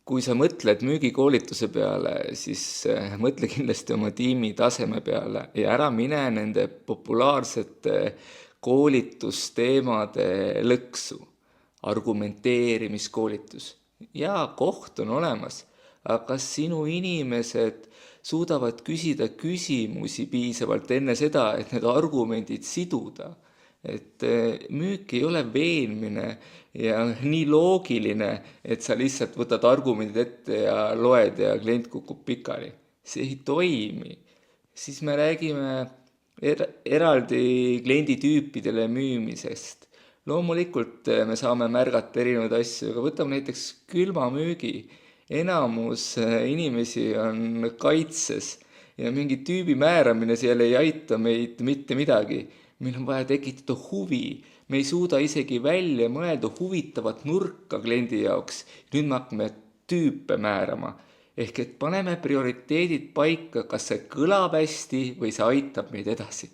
Kui sa mõtled müügikoolituse peale, siis mõtle kindlasti oma tiimi taseme peale ja ära mine nende populaarsete koolitusteemade lõksu. Argumenteerimiskoolitus. Jaa, koht on olemas, aga kas sinu inimesed suudavad küsida küsimusi piisavalt enne seda, et need argumendid siduda? Et müük ei ole veenmine ja nii loogiline, et sa lihtsalt võtad argumendid ette ja loed ja klient kukub pikali. See ei toimi. Siis me räägime eraldi klienditüüpidele müümisest. Loomulikult me saame märgata erinevaid asju, aga võtame näiteks külmamüügi. Enamus inimesi on kaitses ja mingi tüübi määramine seal ei aita meid mitte midagi. Meil on vaja tekitada huvi. Me ei suuda isegi välja mõelda huvitavat nurka kliendi jaoks. Nüüd me hakkame tüüpe määrama. Ehk et paneme prioriteedid paika, kas see kõlab hästi või see aitab meid edasi.